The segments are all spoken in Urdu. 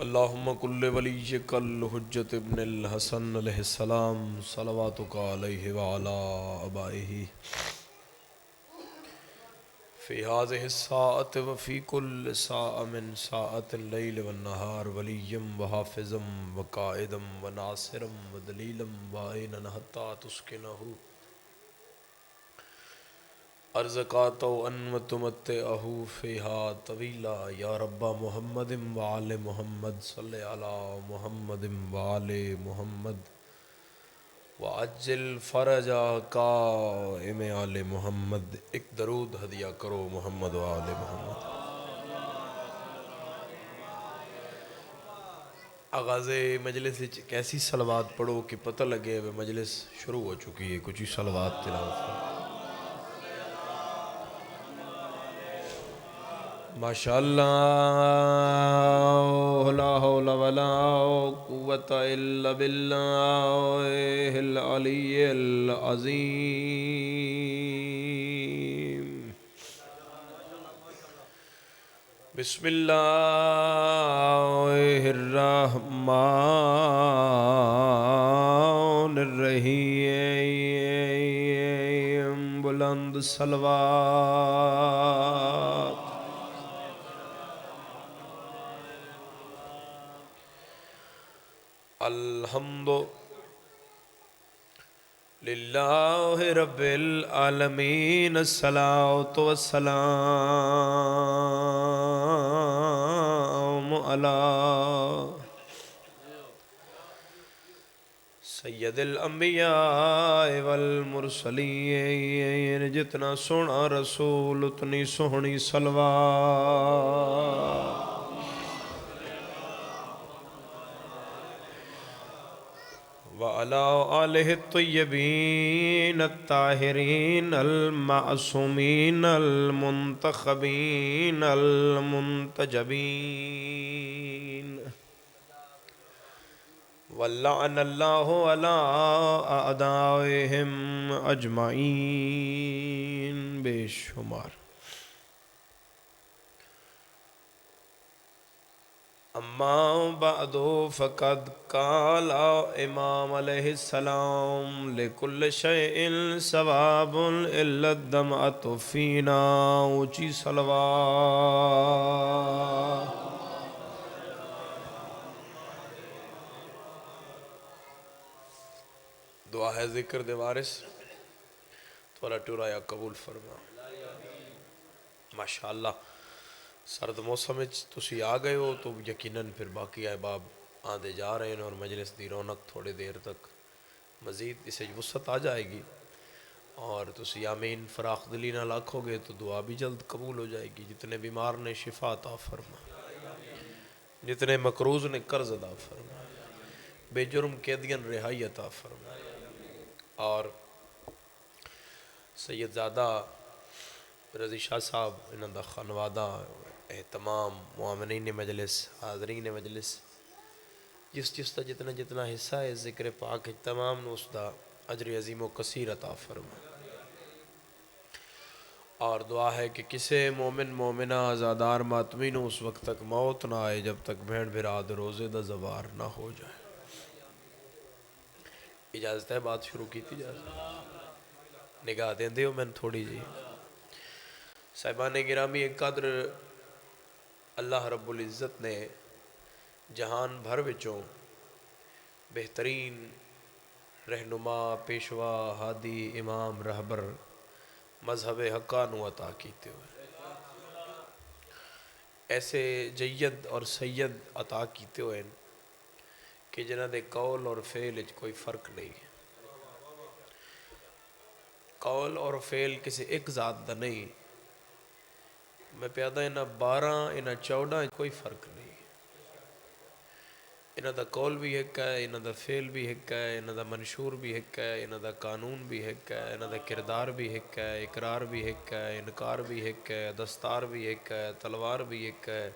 اللہم کل ولیک الحجت ابن الحسن علیہ السلام صلواتک علیہ وعلا آبائہ فی هذه الساعة وفی کل ساعة من ساعة اللیل والنہار ولیم وحافظا وقائدا وناصرا ودلیلا وعینا حتی تسکنہ ارزقات ان تمتعہ فیہا طویلا یا رب محمد وآل محمد صلی علی محمد وآل محمد وعجل فرجا قائم آل محمد۔ ایک درود ہدیہ کرو محمد وآل محمد۔ آغاز مجلس کیسی صلوات پڑھو کہ پتہ لگے مجلس شروع ہو چکی ہے، کچھ ہی صلوات تلاوت کرو۔ ماشاءاللہ لا حول ولا قوة الا باللہ العلی العظیم۔ بسم اللہ الرحمن الرحیم۔ بلند صلوات۔ الحمد للہ رب العالمین، الصلاۃ والسلام علی سید الانبیاء والمرسلین۔ جتنا سونا رسول اتنی سونی صلوات۔ وعلى آلہ الطیبین الطاہرین المعصومین المنتخبین المنتجبین۔ ولعن اللہ علی اعدائہم اجمعین۔ بے شمار۔ اما بعد فقد قال امام علیہ السلام لکل شیء ثواب الا الدمعۃ فینا۔ اونچی صلوات۔ دعا ہے ذکر دے وارث تھوڑا ٹورایا قبول فرما۔ ماشاءاللہ سرد موسم تسی آ گئے ہو تو یقیناً پھر باقی احباب آندے جا رہے ہیں اور مجلس دی رونق تھوڑے دیر تک مزید اسے وسعت آ جائے گی، اور تسی آمین فراخ دلی نہ لاکھو گے تو دعا بھی جلد قبول ہو جائے گی۔ جتنے بیمار نے شفا عطا فرما، جتنے مقروض نے قرض عطا فرما، بے جرم قیدیاں رہائی عطا فرما، اور سید زادہ رضی شاہ صاحب انہاں دا خانوادہ، تمام معاونین مجلس، حاضرین مجلس، جس دا جتنا جتنا حصہ ہے ذکر پاک تمام نو اس دا اجر عظیم و کثیر عطا فرما۔ اور دعا ہے کہ کسے مومن مومنہ عزادار ماتمی نو اس وقت تک موت نہ آئے جب تک بھین بھراد روزے دا زوار نہ ہو جائے۔ اجازت ہے بات شروع کی تھی جائے نگاہ دیں دیو میں تھوڑی جی۔ صاحبان گرامی قدر، اللہ رب العزت نے جہان بھر وچوں بہترین رہنما، پیشوا، ہادی، امام، رہبر مذہب حقہ نو عطا کیتے ہوئے، ایسے جید اور سید عطا کیتے ہوئے کہ جنہ دے قول اور فعل کوئی فرق نہیں ہے۔ قول اور فعل کسی ایک ذات دا نہیں، میں پیادہ انہا 12 انہا 14 کوئی فرق نہیں۔ انہا دا قول بھی ایک ہے، انہا دا فعل بھی ایک ہے، انہا دا منشور بھی ایک ہے، انہا دا قانون بھی ایک ہے، انہا دا کردار بھی ایک ہے، اقرار بھی ایک ہے، انکار بھی ایک ہے، دستار بھی ایک ہے، تلوار بھی ایک ہے،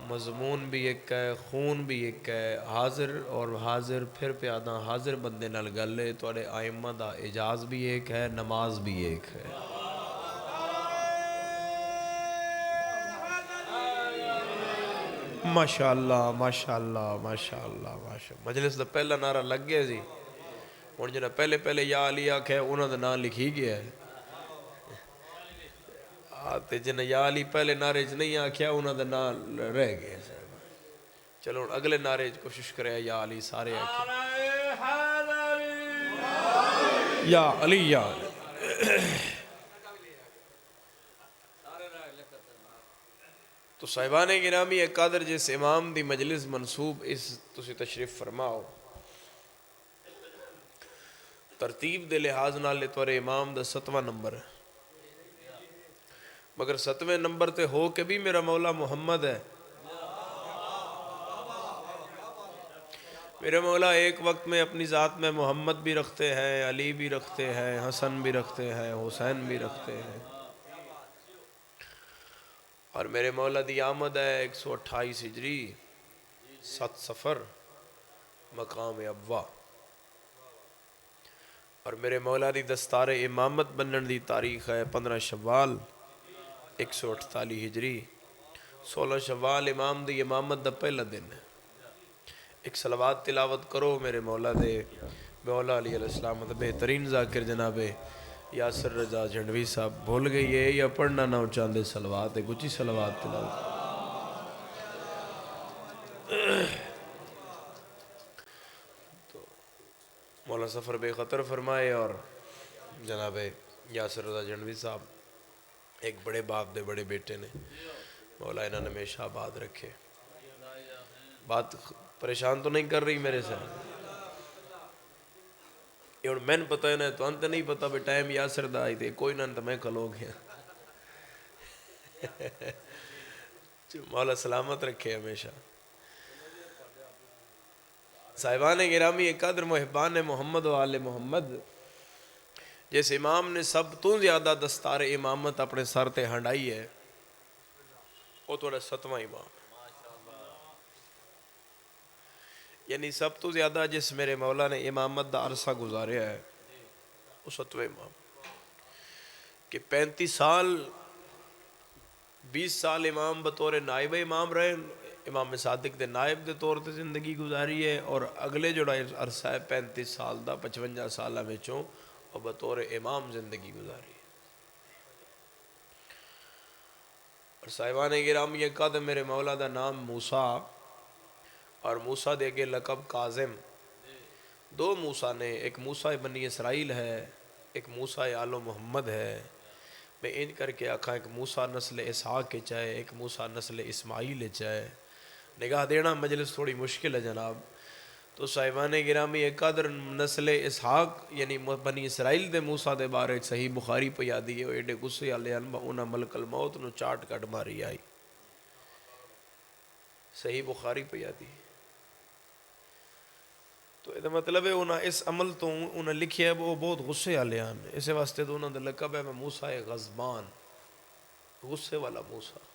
مضمون بھی ایک ہے، خون بھی ایک ہے، حاضر اور حاضر پھر پیادہ حاضر بندے نال گلے، توڑے آئمہ دا اجاز بھی ایک ہے، نماز بھی ایک ہے۔ ماشاء اللہ ماشاء اللہ ماشاء اللہ ماشاء اللہ مجلس دا پہلا نعرہ لگ گیا جی ہن جنہاں پہلے پہلے یا علی آکھیا انہاں دا نام لکھی گیا ہے تے جنہاں یا علی پہلے نعرے چ نہیں آکھیا انہاں دا نام رہ گیا چلو ہن اگلے نعرے چ کوشش کرے یا علی سارے آکھے یا علی یا علی تو صاحبان گرامی ایک قادر جس امام دی مجلس منصوب اس تسی تشریف فرماؤ ترتیب دے لحاظ نال تورے امام دا 7واں نمبر ہے مگر 7ویں نمبر تے ہو کہ بھی میرا مولا محمد ہے میرے مولا ایک وقت میں اپنی ذات میں محمد بھی رکھتے ہیں علی بھی رکھتے ہیں حسن بھی رکھتے ہیں حسین بھی رکھتے ہیں اور میرے مولا دی آمد ہے 128 ہجری 7 سفر مقام ابوا اور میرے مولا دی دستار امامت بنن دی تاریخ ہے 15 شوال 148 ہجری 16 شوال امام دی امامت دا پہلا دن ہے ایک صلوات تلاوت کرو میرے مولا دے مولا علیہ السلام دا بہترین ذاکر جناب یاسر رضا جھنڈوی صاحب بھول گئی ہے یا پڑھنا نہ چاندے صلوات ہے کچھ ہی صلوات تلاوت مولا سفر بے خطر فرمائے اور جناب یاسر رضا جھنڈوی صاحب ایک بڑے باپ دے بڑے بیٹے نے مولا انہوں نے ہمیشہ آباد رکھے بات پریشان تو نہیں کر رہی میرے سے یہ میں نے پتہ ہے نا تو انت نہیں پتہ بے ٹائم یاسر دا آئی تھے کوئی نہ تو میں کھلو گیا مولا سلامت رکھے ہمیشہ صاحبان گرامی ایک قدر محبان محمد و آل محمد جس امام نے سب تو زیادہ دستار امامت اپنے سر تے ہنڈائی ہے وہ تھوڑا 7واں امام یعنی سب تو زیادہ جس میرے مولا نے امامت دا عرصہ گزاریا ہے وہ 7واں امام کہ 35 سال 20 سال امام بطور نائب امام رہے امام صادق دے نائب دے طور تے زندگی گزاری ہے اور اگلے جوڑا عرصہ ہے 35 سال دا 55 سالہ وچوں اور بطور امام زندگی گزاری ہے اور صاحبان گرامی یہ قدر میرے مولا دا نام موسیٰ اور موسیٰ دے گے لقب کاظم دو موسیٰ نے ایک موسیٰ بنی اسرائیل ہے ایک موسیٰ آل محمد ہے میں ان کر کے آکھا ایک موسیٰ نسل اسحاق کے چاہے ایک موسیٰ نسل اسماعیل چاہے نگاہ دینا مجلس تھوڑی مشکل ہے جناب تو صاحبان گرامی ایک قدر نسل اسحاق یعنی بنی اسرائیل دے موسیٰ دے بارے صحیح بخاری پہ یادی ہے ایڈے غصے علیہ انہا ملک الموت نو چاٹ کٹ ماری آئی صحیح بخاری پہ یادی ہے تو یہ مطلب ہے انہاں اس عمل تو انہاں لکھی ہے وہ بہت غصے والے ہیں اسے واسطے تو انہاں دا لقب ہے موسیٰ غضبان غصے والا موسیٰ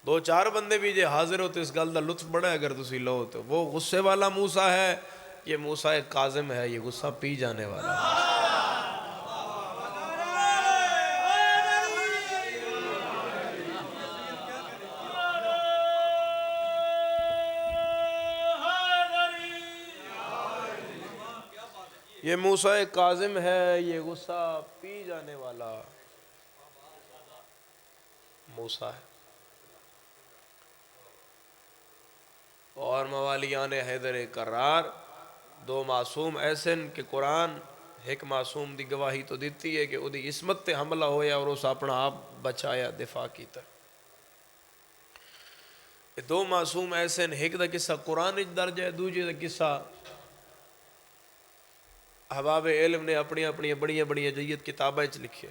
دو چار بندے بھی جے حاضر ہوتے اس گل دا لطف بڑا ہے اگر تسی لو تو وہ غصے والا موسیٰ ہے یہ موسیٰ کاظم ہے یہ غصہ پی جانے والا ہے یہ موسیٰ کاظم ہے یہ غصہ پی جانے والا موسیٰ ہے اور موالیان حیدر کرار دو معصوم ایسے کہ قرآن ایک معصوم دی گواہی تو دیتی ہے کہ وہ دی عصمت تے حملہ ہویا اور اس اپنا آپ بچایا دفاع کیتا دو معصوم ایسے ایک دا قصہ قرآن درج ہے دوجے دا قصہ احباب علم نے اپنی اپنی بڑی بڑی جید کتابیں لکھے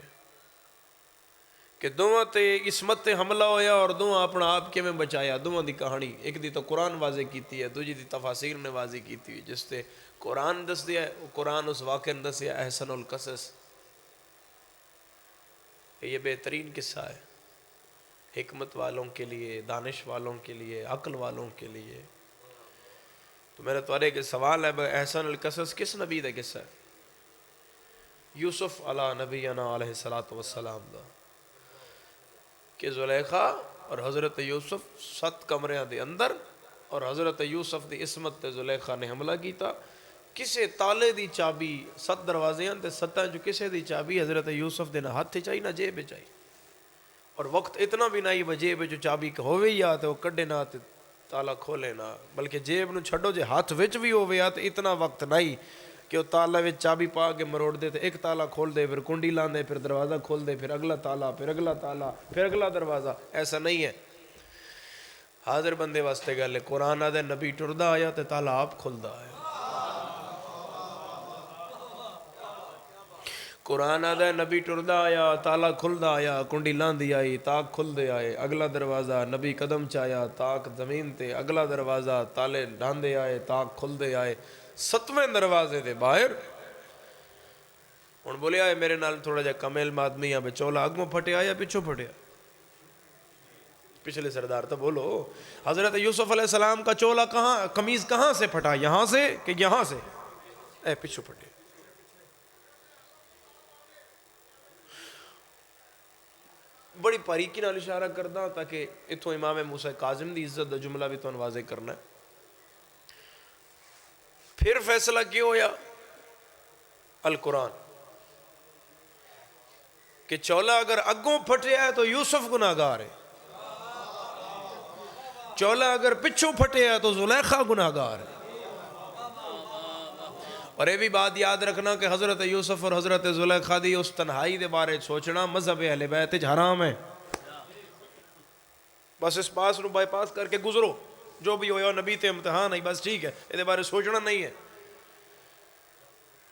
کہ دوواں تے عصمت تے حملہ ہویا اور دوواں اپنا آپ کے میں بچایا دوواں دی کہانی ایک دی تو قرآن واضح کیتی ہے دوجی دی تفاسیر نے واضح کیتی ہے جس تے قرآن دس دیا ہے قرآن اس واقع دس دیا احسن القصص یہ بہترین قصہ ہے حکمت والوں کے لیے دانش والوں کے لیے عقل والوں کے لیے تو میرا توارے کے سوال ہے احسن القصص کس نبی دا قصہ ہے یوسف علیہ نبینا علیہ السلام دا کہ زلیخا اور حضرت یوسف 7 کمریاں دے اندر، اور حضرت یوسف دی عصمت تے زلیخا نے حملہ کیتا. کسے تالے دی چابی 7 دروازے ہیں تے 7 جو کسے دی چابی حضرت یوسف دے نہ ہاتھ چاہی نہ جیب چاہی. اور وقت اتنا بھی نہیں جیب جو چابی ہووے یا تے وہ کڈے نہ تے تالا کھولے نہ، بلکہ جیب نو چھڈو جے ہاتھ وچ بھی ہووے یا تے اتنا وقت نہیں کہ وہ تالا وچ چابی پا کے مروڑ دے تے ایک تالا کھول دے، پھر کنڈی لاندے، پھر دروازہ کھول دے، پھر اگلا تالا، پھر اگلا تالا، پھر اگلا دروازہ. ایسا نہیں ہے. حاضر بندے واسطے گل ہے. قرآن آدھے نبی ٹردا آیا تے تالا آپ کھلدا آیا. قرآن آدھے نبی ٹردا آیا تالا کھلدا آیا، کنڈی لاندی آئی تاک کھلدے آئے، اگلا دروازہ نبی قدم چایا تاک زمین تے، اگلا دروازہ تالے ڈاندے آئے تاک کھلدے آئے. 7ویں دروازے دے باہر ہن بولے آئے میرے نال تھوڑا جا کم علم آدمی ہے، چولا اگوں پھٹیا یا پچھوں پھٹیا؟ پچھلے سردار تو بولو. حضرت یوسف علیہ السلام کا چولا کہاں، قمیض کہاں سے پھٹا؟ یہاں سے کہ یہاں سے؟ پچھوں پھٹے. بڑی باریکی نال اشارہ کردا تاکہ اتھوں امام موسیٰ کاظم دی عزت دا جملہ بھی تو واضح کرنا ہے. پھر فیصلہ کیوں ہویا؟ القرآن کہ چولا اگر اگوں پھٹیا ہے تو یوسف گناہگار ہے، چولا اگر پچھوں پھٹیا ہے تو زلیخا گناہگار ہے. اور یہ بھی بات یاد رکھنا کہ حضرت یوسف اور حضرت زلیخا دی اس تنہائی دے بارے سوچنا مذہب اہل بیت حرام ہے. بس اس پاس نو بائی پاس کر کے گزرو، جو بھی ہویا نبی تے امتحان ہے بس ٹھیک ہے، یہ بارے سوچنا نہیں ہے.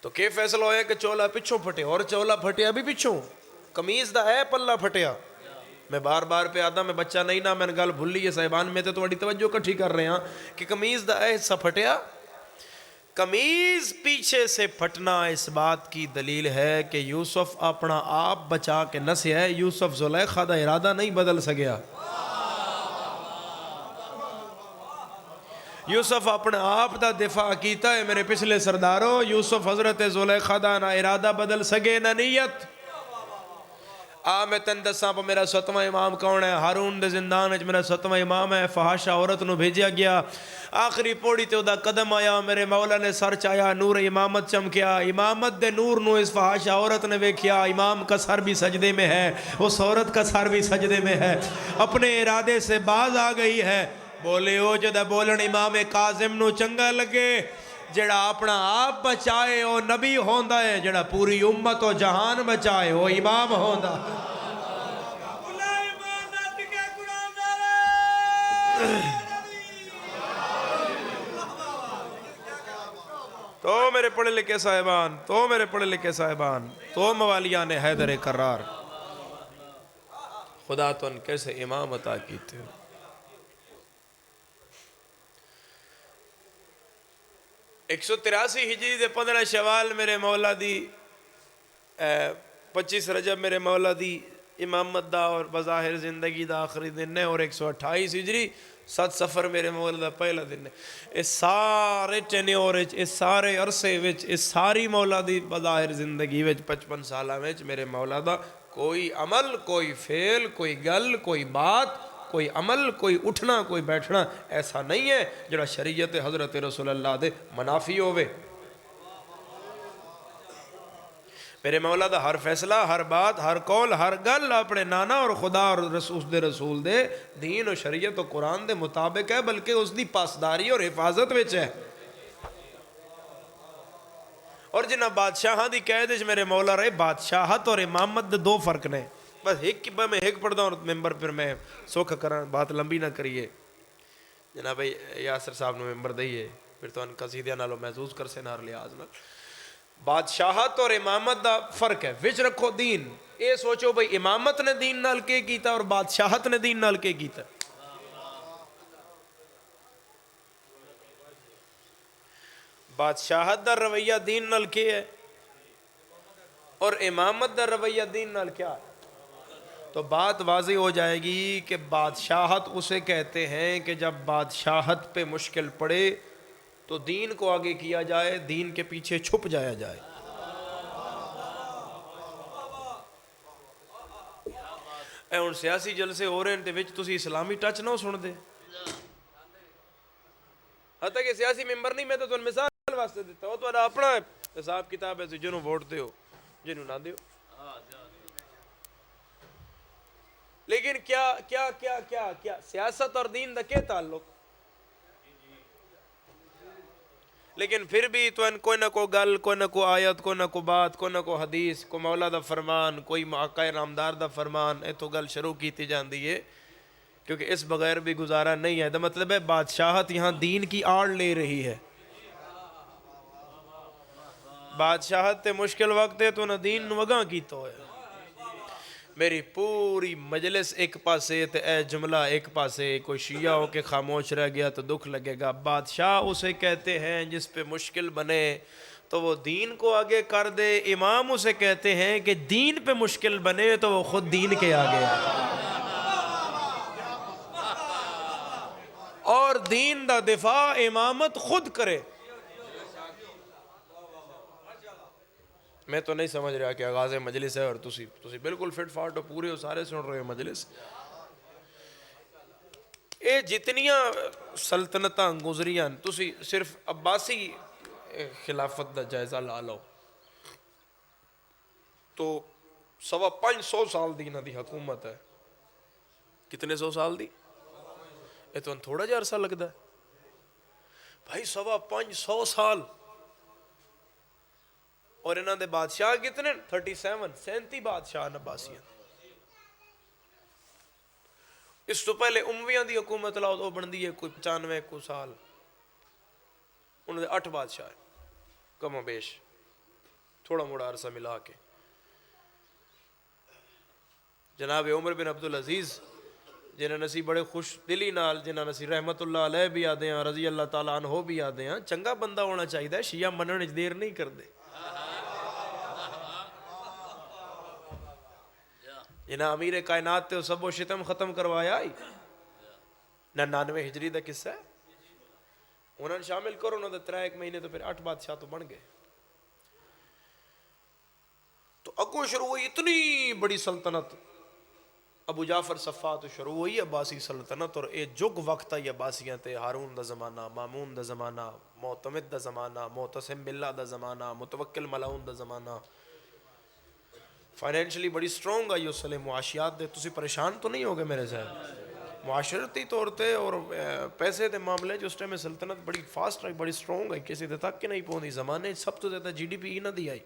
تو کہ فیصلہ ہویا کہ چولا پچھوں پھٹے، اور چولا پھٹیا بھی پچھوں، قمیض دا ہے پلہ پھٹیا. میں بار بار پہ آدھا میں بچہ نہیں نا، میں نے گل بھولی ہے صاحبان، میں تے تھوڑی توجہ کٹھی کر رہے ہیں کہ قمیض دا ہے حصہ پھٹیا. قمیض پیچھے سے پھٹنا اس بات کی دلیل ہے کہ یوسف اپنا آپ بچا کے نسیا ہے، یوسف زلیخا دا ارادہ نہیں بدل سکیا. یوسف اپنے آپ دا دفاع کیتا ہے میرے پچھلے سرداروں. یوسف حضرت زلیخا دا نہ ارادہ بدل سکے نہ نیت. میں تن دساں پا میرا 7واں امام کون ہے؟ ہارون دے زندان وچ میرا 7واں امام ہے. فحاشا عورت نو بھیجیا گیا، آخری پوڑی تے دا قدم آیا، میرے مولا نے سر چایا، نور امامت چمکیا. امامت دے نور نو اس فحاشا عورت نے ویکھیا، امام کا سر بھی سجدے میں ہے، اس عورت کا سر بھی سجدے میں ہے، اپنے ارادے سے باز آ گئی ہے. بولے او جدہ بولن امام کاظم نو چنگا لگے، جڑا اپنا آپ بچائے او نبی ہوندا ہے، جڑا پوری امت و جہان بچائے او امام ہوندا. تو میرے پڑھے لکھے صاحبان، تو میرے پڑھے لکھے صاحبان، تو موالیان حیدر کرار، خدا تو ان کیسے امام عطا کیتے ہو. 183 ہجری دے 15 شوال میرے مولا دی، 25 رجب میرے مولا دی امامت دا اور بظاہر زندگی دا آخری دن ہے، اور 128 ہجری 7 سفر میرے مولا دا پہلا دن ہے. اس سارے ٹینیور وچ، اس سارے عرصے وچ، اس ساری مولا دی بظاہر زندگی وچ 55 سالہ وچ میرے مولا دا کوئی عمل، کوئی فعل، کوئی گل، کوئی بات، کوئی عمل، کوئی اٹھنا، کوئی بیٹھنا ایسا نہیں ہے جڑا شریعت حضرت رسول اللہ دے منافی ہوئے. میرے مولا دا ہر فیصلہ، ہر بات، ہر قول، ہر گل اپنے نانا اور خدا اور رسول دے دین و شریعت و قرآن دے مطابق ہے، بلکہ اس دی پاسداری اور حفاظت وچ ہے. اور جنہ بادشاہاں دی قیدش میرے مولا رہے، بادشاہت اور امامت دے 2 فرق نے. بس میں ایک پڑھتا ہوں ممبر، پھر میں سوکھ کرا، بات لمبی نہ کریے. جناب یاسر صاحب نے ممبر دئیے، پھر تو ان قصیدیاں نالو محسوس کر سے نار لحاظ نال. بادشاہت اور امامت دا فرق ہے، وچ رکھو دین. اے سوچو بھئی امامت نے دین نال کے کیتا اور بادشاہت نے دین نال کے کیتا. بادشاہت دا رویہ دین نال کے ہے اور امامت دا رویہ دین نال کیا ہے. تو بات واضح ہو جائے گی کہ بادشاہت اسے کہتے ہیں کہ جب بادشاہت پہ مشکل پڑے تو دین کو آگے کیا جائے، دین کے پیچھے چھپ جایا جائے. اے ہن سیاسی جلسے ہو رہے ہیں تے وچ تسی اسلامی ٹچ نہ سن دے حتیٰ کہ سیاسی ممبر نہیں، میں تو تمہیں مثال واسطے دیتا ہوں، تو اپنا حساب کتاب ہے، جنہوں ووٹ دیو جنہوں نہ دیو. لیکن کیا کیا کیا کیا کیا سیاست اور دین دا کیا تعلق؟ لیکن پھر بھی تو ان کوئی نہ کوئی گل، کوئی نہ کوئی آیت، کوئی نہ کوئی بات، کوئی نہ کوئی حدیث، کوئی مولا دا فرمان، کوئی آقا نامدار دا فرمان، اے تو گل شروع کیتی جاندی ہے، کیونکہ اس بغیر بھی گزارا نہیں ہے. دا مطلب ہے بادشاہت یہاں دین کی آڑ لے رہی ہے. بادشاہت تے مشکل وقت ہے تو نہ دین وگاں کی تو ہے. میری پوری مجلس ایک پاسے تے اے جملہ ایک پاسے، کوئی شیعہ ہو کے خاموش رہ گیا تو دکھ لگے گا. بادشاہ اسے کہتے ہیں جس پہ مشکل بنے تو وہ دین کو آگے کر دے. امام اسے کہتے ہیں کہ دین پہ مشکل بنے تو وہ خود دین کے آگے ہے اور دین دا دفاع امامت خود کرے. میں تو نہیں سمجھ رہا کہ آغاز مجلس ہے اور تسی بالکل فٹ فاٹ ہو، پورے ہو، سارے سن رہے ہو مجلس. اے جتنیاں سلطنتاں گزریاں، تسی صرف عباسی خلافت دا جائزہ لا لو تو 550 سال دی انہاں دی حکومت ہے. کتنے سو سال دی؟ اے تو تھوڑا جا عرصہ لگتا ہے بھائی. 550 سال. اور انہاں دے بادشاہ کتنے؟ 37 بادشاہ عباسیاں. اس تو پہلے امویاں دی حکومت لاؤ تو بندی ہے کوئی 95 کو سال. انہوں نے 8 بادشاہ ہیں کم و بیش، تھوڑا موڑا عرصہ ملا کے. جناب عمر بن عبدالعزیز جنہاں نسی بڑے خوش دلی نال، جنہاں نسی رحمت اللہ علیہ بھی آدھے ہیں، رضی اللہ تعالیٰ عنہ بھی آدھے ہیں، چنگا بندہ ہونا چاہیے. شیعہ منن اچ دیر نہیں کر دے. جنہاں امیر کائنات تے سب و شتم ختم کروایا ہی 99 ہجری دا قصہ ہے. انہوں نے شامل کرو، انہوں نے 3 مہینے تو پھر 8 بادشاہ تو بن گئے. تو اگوں شروع ہوئی اتنی بڑی سلطنت. ابو جعفر صفا تو شروع ہوئی عباسی سلطنت، اور اے جگ وقت آئی عباسیاں تے. ہارون دا زمانہ، مامون دا زمانہ، معتمد دا زمانہ، معتصم باللہ دا زمانہ، متوکل ملعون دا زمانہ. فائنینشلی بڑی سٹرونگ آئی اس سلے. معاشیات دے تسی پریشان تو نہیں ہوگے میرے ساتھ؟ معاشرتی طور تے اور پیسے دے معاملے جو اس ٹائم میں سلطنت بڑی فاسٹ آئی، بڑی سٹرونگ آئی، کسی دے تک کے نہیں پہنچی. زمانے سب تو زیادہ جی ڈی پی نہ دی آئی.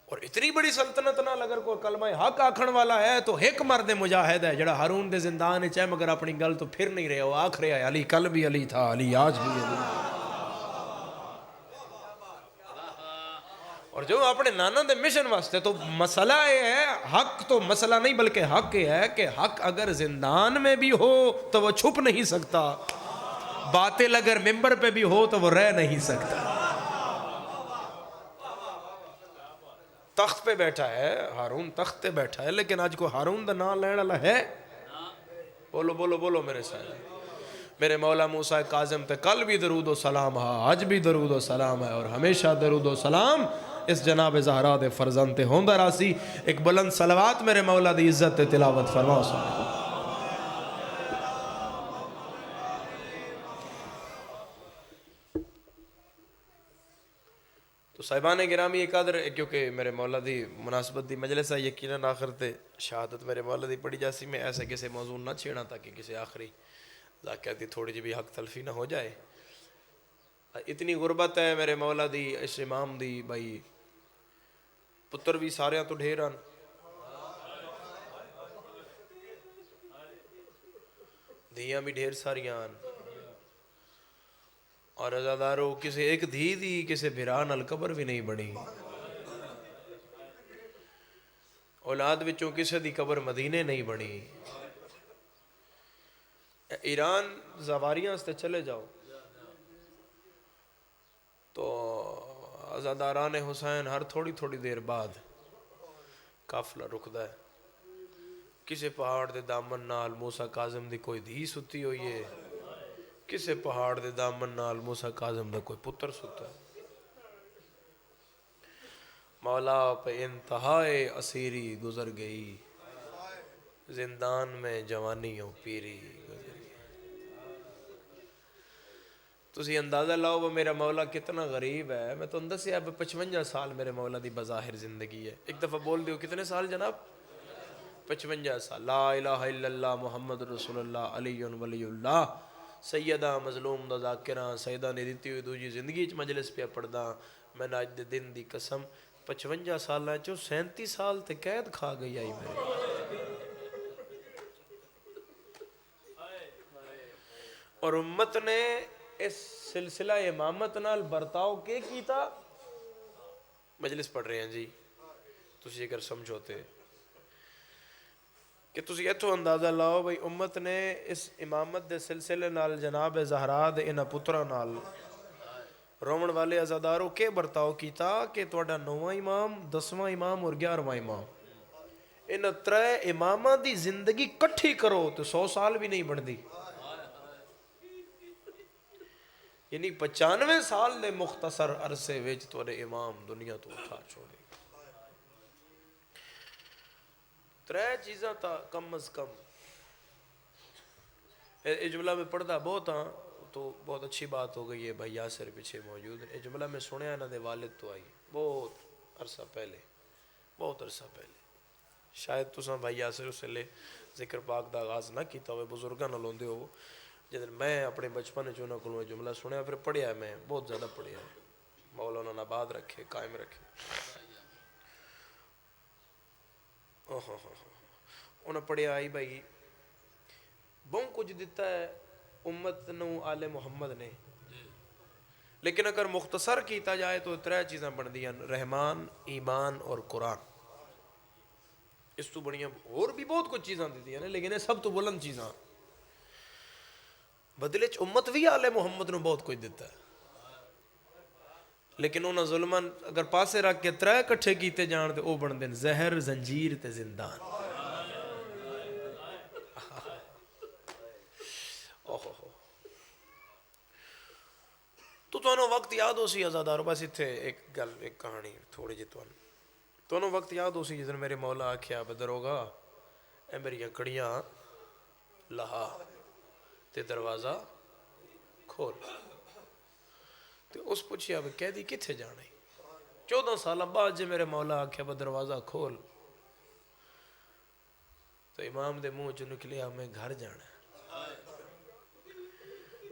اور اتنی بڑی سلطنت نال اگر کوئی کلمہ حق آکھن والا ہے تو ایک مرد مجاہد ہے جڑا ہارون دے زندان وچ ہے، مگر اپنی گل تو پھر نہیں رہا. وہ آکھ رہا ہے علی کل بھی علی تھا، علی آج بھی علی. اور جو اپنے نانا دے مشن واسطے تو مسئلہ یہ ہے، حق تو مسئلہ نہیں بلکہ حق یہ ہے کہ حق اگر زندان میں بھی ہو تو وہ چھپ نہیں سکتا، باطل اگر ممبر پہ بھی ہو تو وہ رہ نہیں سکتا. تخت پہ بیٹھا ہے ہارون، تخت پہ بیٹھا ہے، لیکن آج کو ہارون دا نام لینے والا ہے؟ بولو بولو بولو میرے ساتھ. میرے مولا موسیٰ کاظم تے کل بھی درود و سلام ہے، آج بھی درود و سلام ہے، اور ہمیشہ درود و سلام اس جناب زہرا دے فرزند تے ہوندہ راسی. ایک بلند صلوات میرے مولا دی عزت تے تلاوت فرماؤ. تو صاحبان گرامی ایک قدر، کیونکہ میرے مولا دی مناسبت دی مجلس ہے، یقیناً آخر تے شہادت میرے مولا دی پڑھی جاسی. میں ایسے کسی موضوع نہ چھیڑا تاکہ کسی آخری ذاکیاتی تھوڑی جی بھی حق تلفی نہ ہو جائے. اتنی غربت ہے میرے مولا دی اس امام دی، بھائی پتر بھی سارے تو ڈھیر آن، دھیاں بھی ڈھیر ساریاں آن، اور ازادارو کسی ایک دھی دی کسی بھران القبر بھی نہیں بنی. اولاد وچوں کسی دی قبر مدینے نہیں بنی. ایران زواریاں سے چلے جاؤ تو ازاداران حسین ہر تھوڑی تھوڑی دیر بعد قافلہ رکدا ہے. کسی پہاڑ دے دامن نال موسیٰ کاظم دی کوئی دھی ستی ہوئی ہے، کسی پہاڑ دے دامن نال موسیٰ کاظم دا کوئی پتر ستا ہے. مولا پہ انتہائے اسیری گزر گئی، زندان میں جوانیوں پیری گزر گئی۔ تسی اندازہ لاؤ وہ میرا مولا کتنا غریب ہے۔ میں تو اندر سے اب 55 سال میرے مولا دی بظاہر زندگی ہے۔ ایک دفعہ بول دیو کتنے سال جناب؟ 55 سال۔ لا الہ الا اللہ محمد رسول اللہ علی ولی اللہ، سیدہ مظلوم دا ذاکرہ سیدہ نے دیتی ہوئی دوجی زندگی چ مجلس پہ پڑھدا۔ میں نے اج دے دن دی قسم 55 سال چو 37 سال تے قید کھا گئی آئی میرے۔ اور امت نے اس سلسلہ امامت نال برتاؤ کے کیتا؟ مجلس پڑھ رہے ہیں جی، تسی اگر سمجھوتے کہ تسی ایتھوں اندازہ لاؤ بھئی امت نے اس امامت دے سلسلے نال جناب زہرا دے انہاں پترا نال رومن والے عزاداروں کے برتاؤ کیتا کہ توڑا 9واں امام 10واں امام اور 11واں امام انہاں ترے امامہ دی زندگی کٹھی کرو تو 100 سال بھی نہیں بن دی، یعنی 95 سال دے مختصر عرصے وچ توڑے امام دنیا تو اٹھا چھوڑے۔ ترے چیزاں تا کم از کم یہ جملہ میں پڑھتا بہت ہاں تو بہت اچھی بات ہو گئی ہے، بھائی یاسر پیچھے موجود ہے۔ یہ جملہ میں سنیا انہوں دے والد تو آئی بہت عرصہ پہلے، بہت عرصہ پہلے، شاید تساں بھائی یاسر اس لے ذکر پاک دا آغاز نہ کیتا ہوئے، بزرگاں نہ لوندے ہو جدن میں اپنے بچپن چ انہاں کولوں جملہ سنیا پھر پڑھیا میں بہت زیادہ پڑھیا ہے۔ مولا انہاں آباد رکھے قائم رکھے۔ انہاں پڑھیا آئی بھائی بہت کچھ دیتا ہے امت نو آل محمد نے، لیکن اگر مختصر کیتا جائے تو ترے چیزاں بن دیاں، رحمان، ایمان اور قرآن۔ اس تو بڑیاں اور بھی بہت کچھ چیزاں دی دیاں لیکن یہ سب تو بلند چیزاں۔ بدلے چ امت بھی آل محمد نو بہت کچھ دیتا ہے، لیکن انہاں ظلمان اگر پاسے رکھ کے ترے کٹھے کیتے جان تے او بن دین زہر، زنجیر تے زندان۔ تو انہوں وقت یاد ہو سی ازادارو، بس اتھے ایک گل ایک کہانی تھوڑی جی تو انہوں وقت یاد ہو سی جس میرے مولا آکھیا بدروگا اے میری کڑیاں لہا تے دروازہ کھول۔ تے اس پوچھیا بھی قیدی کتھے جانا ہے؟ 14 سال بعد جے میرے مولا آکھیا با دروازہ کھول تو امام دے منہ چ نکلیا میں گھر جانا ہے۔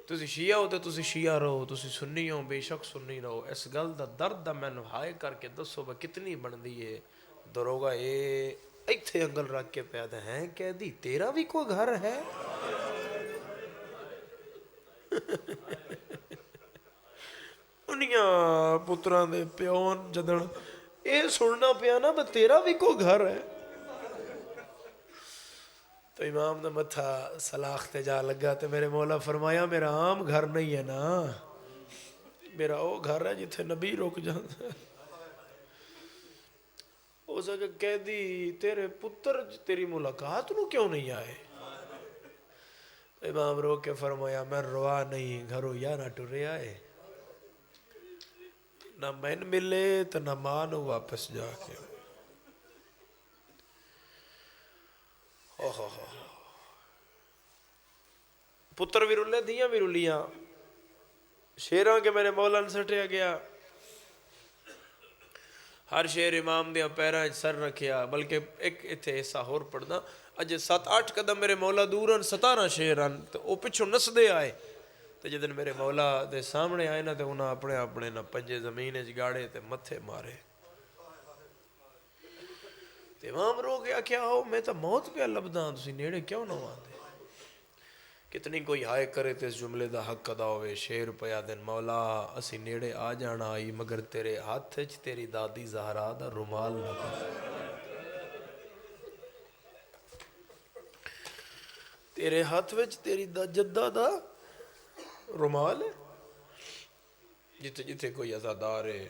تسی شیعہ ہو تو تسی شیعہ رہو، تسی سنی ہو بے شک سنی رہو، اس گل دا درد دا میں ہائے کر کے دسو با کتنی بندی ہے۔ دروگا اے ایتھے انگل رکھ کے پیدا ہیں قیدی تیرا بھی کوئی گھر ہے؟ انیاں پتران دے پیون جدن اے سننا پیا نا با تیرا بھی کوئی گھر ہے؟ تو امام نے متھا سلاخ تے جا لگا تے میرے مولا فرمایا میرا عام گھر نہیں ہے نا، میرا وہ گھر ہے جتھے نبی رک جاتا ہے۔ ہو سکے قیدی تیرے پتر تیری ملاقات نو کیوں نہیں آئے؟ امام رو کے فرمایا میں روا نہیں گھروں یا نہ ٹرے آئے، نہ مین ملے تو نہ مانو واپس جا کے۔ پتر بھی رولے دیاں بھی رولیاں، شیران کے میرے مولا نے سٹیا گیا، ہر شیر امام دیا پیران سر رکھیا، بلکہ ایک اتھے حصہ ہور پڑھنا اجے 7-8 قدم میرے مولا دوران 17 شیران تو او پچھو نس دے آئے تو جدن میرے مولا دے سامنے آئے نا تے انہاں اپنے اپنے نا پنجے زمین گاڑے تے متھے مارے۔ تے امام رو گیا کیا ہو میں تا موت پہ لبداں تسی نیڑے کیوں نہ آندے؟ کتنی کوئی ہائے کرے تے اس جملے دا حق ادا ہوئے، شیر پیا دن مولا اسی نیڑے آ جانا آئی مگر تیرے ہاتھ چ تیری دادی زہرا دا رومال نہ کر، تیرے ہاتھ وچ تیری جدہ دا رومال ہے۔ جتے جتے کوئی عزادار ہے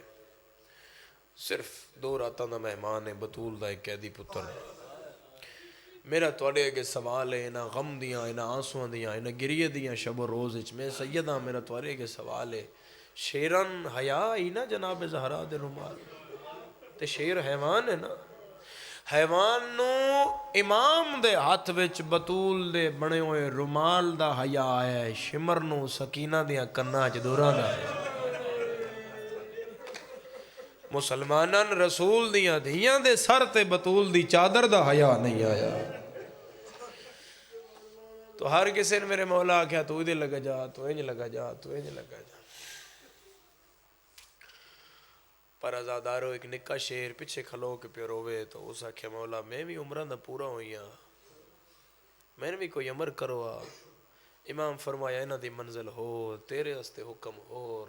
صرف 2 راتاں دا مہمان ہے، بطول دا ایک قیدی پتر ہے۔ میرا توڑے اگے سوال ہے انہاں غم دیاں انہاں آنسوان دیاں انہاں گریہ دیاں شب و روز اچ میں سیدہ میرا توڑے اگے سوال ہے شیران حیاء ہی نا جناب زہرا دے رومال، تے شیر حیوان ہے نا، حیوان نو امام دے ہاتھ وچ بطول دے بنے ہوئے رومال دا حیا ہے، شمر نو سکینہ دیاں کناں چ دوراں دا ہے۔ مسلمانان رسول دیاں دھیاں دے سر تے بطول دی چادر دا حیا نہیں آیا۔ تو ہر کسی نے میرے مولا آکھیا تو ادھر لگا جا، تو انج لگا جا، تو انج لگا جا۔ پر ازادارو ایک نکا شیر پیچھے کھلو کے پہ روے، تو اس آکھیا مولا میں بھی عمرہ دا پورا ہوئی ہاں، میں نے بھی کوئی عمر کرو آ۔ امام فرمایا انہاں دی منزل ہو، تیرے ہستے حکم اور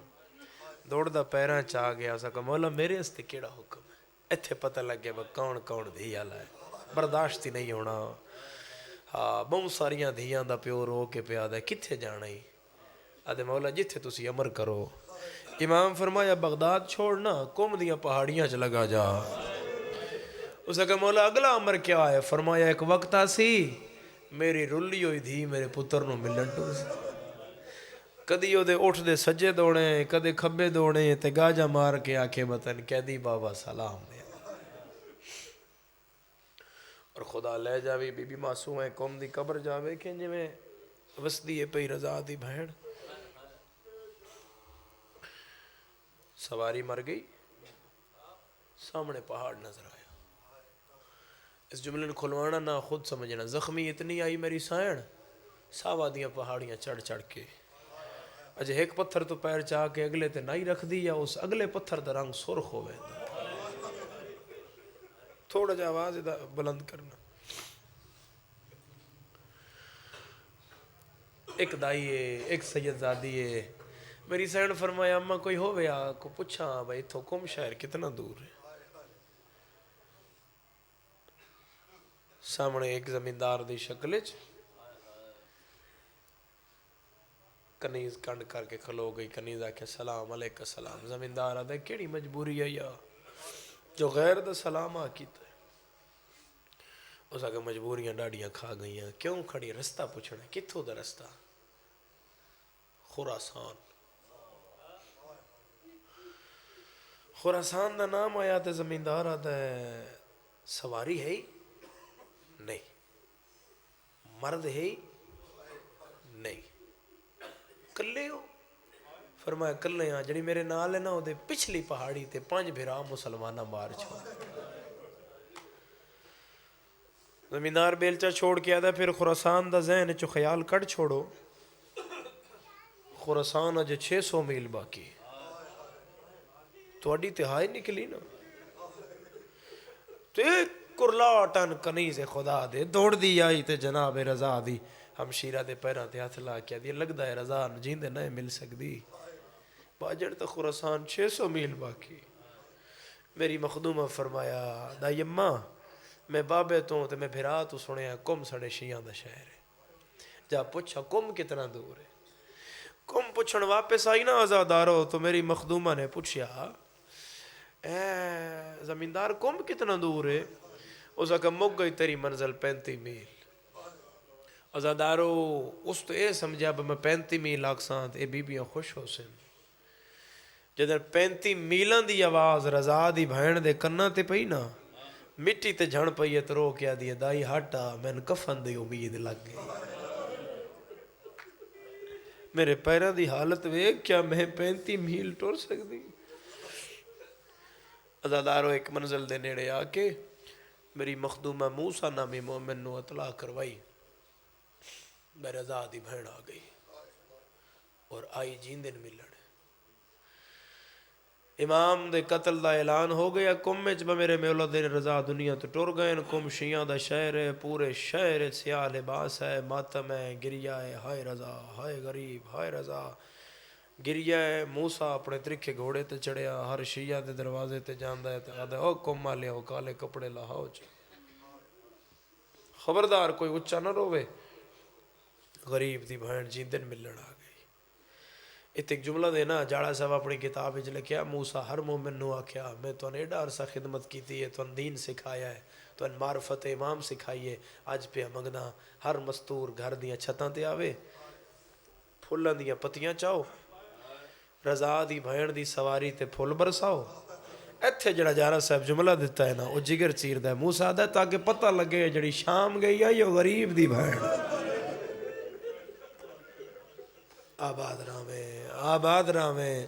دوڑ دا پیراں چاہ گیا سا کہ مولا میرے ہستے کیڑا حکم ہے؟ ایتھے پتہ لگ گیا کون کون دھی آلا ہے، برداشت ہی نہیں ہونا۔ ہاں بہت ساریاں دھیاں دا پیو رو کے پیا دا کتھے جانا ہی؟ آدھے مولا جتھے تسی عمر کرو۔ امام فرمایا بغداد چھوڑنا، قم دیاں پہاڑیاں چ لگا جا۔ اس نے کہا مولا اگلا عمر کیا ہے؟ فرمایا ایک وقت آسی میری رلی ہوئی دھی میرے پتر نو ملن ٹور سی، کدی او دے اٹھ دے سجے دوڑے، کدے کھبے دوڑے، تے گاجا مار کے آکھے وطن قیدی بابا سلام دے۔ اور خدا لے جاوی بی بی معصوم ہے قوم دی قبر جاوے کہ جی میں وسدی ہے پئی رضا دی بہن، سواری مر گئی، سامنے پہاڑ نظر آیا۔ اس جملے نے کھلوانا نہ خود سمجھنا، زخمی اتنی آئی میری سائن ساوا دیاں پہاڑیاں چڑھ چڑھ کے، اجے ایک پتھر تو پیر چاہ کے اگلے تے نہیں رکھ دی، یا اس اگلے پتھر دا رنگ سرخ ہوئے۔ تھوڑا جا آواز بلند کرنا۔ ایک دائی ہے، ایک سید زادی ہے، میری سین فرمایا اماں کوئی ہو گیا کو پوچھا بھائی تو کم شہر کتنا دور ہے؟ سامنے ایک زمیندار دی شکل چ کنیز کنڈ کر کے کھلو گئی، کنیز آکھے سلام علیکہ السلام۔ زمیندار آدھے کیڑی مجبوری ہے یا جو غیر دا سلام آکیتا ہے؟ اس آگے مجبوریاں ڈاڑیاں کھا گئی ہیں، کیوں کھڑی رستہ پوچھنا ہے؟ کتھوں دا رستہ؟ خراسان۔ خراسان دا نام آیا تے زمیندار آتا ہے سواری ہے ہی نہیں، مرد ہے ہی نہیں، کلے ہو؟ فرمایا کلے ہاں، جڑی میرے نال ہے نا وہ دے پچھلی پہاڑی تے 5 بھرا مسلمانہ مار چھوڑ۔ زمیندار بیلچہ چھوڑ کے آدھا پھر خراسان دا ذہن چو خیال کٹ چھوڑو، خراسان اجے 600 میل باقی، تو اڈی تہائی نکلی نا، تو ایک کرلاٹن کنیز خدا دے دوڑ دی آئی تے جناب رضا دی ہمشیرہ دے پیران تے ہاتھ لا کیا دی لگ دا ہے رضا جیندے نہ مل سکدی، باجر تا خراسان 600 میل باقی۔ میری مخدومہ فرمایا دائی اماں میں بابے تو تے میں بھرا تو سنے ہیں کم سڑے شیعہ دا شہر ہے، جا پوچھا کم کتنا دور ہے؟ کم پوچھن واپس آئی نا آزادارو تو میری مخدومہ نے پوچھیا اے زمیندار کم کتنا دور ہے؟ اس کا مک گئی تیری منزل 35 میل۔ آزادارو اس تو اے سمجھا میں 35 میل آکساں تے بی بیاں خوش ہو سن، جدر 35 میلان دی آواز رضا دی بھین دے کناں تے پئی نا، مٹی تے جھڑ پئی ہے تو رو کیا دی دائی ہٹا میں کفن دی امید لگ گئی۔ میرے پیران دی حالت ویک کیا میں 35 میل ٹور سکتی؟ ازادارو ایک منزل دے نیڑے آکے میری مخدومہ موسیٰ نامی مومن نو اطلاع کروائی، میرے رضا دی بہن آ گئی اور آئی جیندن ملن۔ امام دے قتل دا اعلان ہو گیا، کم میں جب میرے مولا دے رضا دنیا تو ٹور گئے، کم شیعہ دا شہر ہے، پورے شہر سیاہ لباس ہے، ماتم ہے، گریہ ہے، ہائے رضا، ہائے غریب، ہائے رضا، گریہ ہے۔ موسیٰ اپنے ترکھے گھوڑے تے چڑھیا، ہر شیعہ دے دروازے تے جاندہ ہے، تے آدھے او کم مالے ہو کالے کپڑے لاہو چا، خبردار کوئی اچھا نہ روے۔ غریب دی بہن جیندن ملن آ گئی۔ ایک جملہ دینا جاڑا صاحب اپنی کتاب وچ لکھیا، موسیٰ ہر مومن نو آکھیا میں تو نے ایڈا عرصہ خدمت کیتی ہے، تو دین سکھایا ہے، تو معرفت امام سکھائی ہے، آج پہ منگنا ہر مستور گھر دیاں چھتاں تے آوے، پھلاں دیاں پتیاں چاہو، رضا دی بھین دی سواری تے پھول برساؤ، ਇੱਥੇ ਜਿਹੜਾ ਜਾਰਾ ਸਾਹਿਬ ਜੁਮਲਾ ਦਿੱਤਾ ਹੈ ਨਾ ਉਹ ਜਿਗਰ ਚੀਰਦਾ ਹੈ। ਮੂਸਾ ਦਾ ਤਾਂ ਕਿ ਪਤਾ ਲੱਗੇ ਜਿਹੜੀ ਸ਼ਾਮ ਗਈ ਆ ਇਹ ਗਰੀਬ ਦੀ ਭੈਣ। ਆਬਾਦ ਰਾਵੇਂ, ਆਬਾਦ ਰਾਵੇਂ,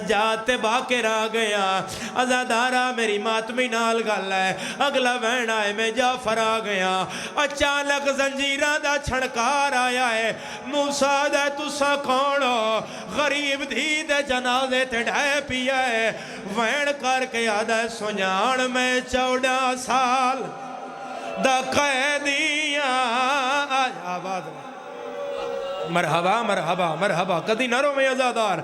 سجاد تے باقر آ گیا ازادارا میری ماتمی نال گل ہے اگلا وین آئے میں جعفر آ گیا اچانک زنجیران دا چھڑکار آیا ہے موسیٰ دے تسا کونو غریب دھی دے جنازے تے ڈھائے پیا ہے وین کر کے آدھے سنیان میں 14 سال دا قیدیاں آواز مرحبا مرحبا مرحبا کدی نہ رو میں ازادار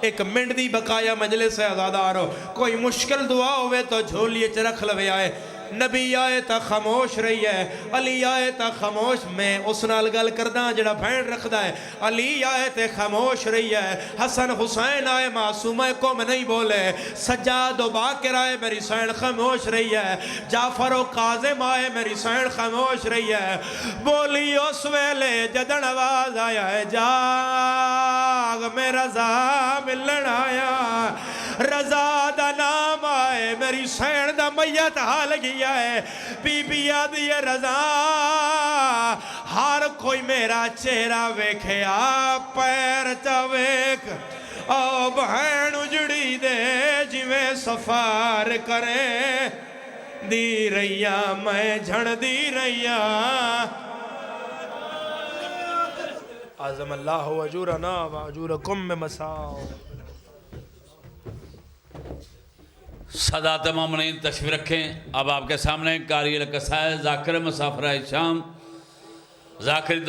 ایک منٹ دی بقایا مجلس ہے ازادار ہو کوئی مشکل دعا ہوئے تو جھولیے چرکھ لوے آئے نبی آئے تا خاموش رہی ہے علی آئے تا خاموش میں اس نال گل کردہ جڑا بھین رکھ دا ہے علی آئے تے خاموش رہی ہے حسن حسین آئے معصومہ کو میں نہیں بولے سجاد و باقر آئے میری سین خاموش رہی ہے جعفر و قاظم آئے میری سین خاموش رہی ہے بولی اس ویلے جدن آواز آیا ہے جاگ میں رضا ملن آیا رضا دا نام آئے میری سین دا میت حال گیا ہے بی بی آدھی رضا ہر کوئی میرا چہرہ ویکھے آپ پیر چاویک او بہن اجڑی دے جویں سفار کرے دی رہیا میں جھڑ دی رہیا عظم اللہ وجورنا وجورکم میں مساؤ سادات مومنین تشریف رکھیں اب آپ کے سامنے قاری القصائد ذاکر مسافرہ شام ذاکر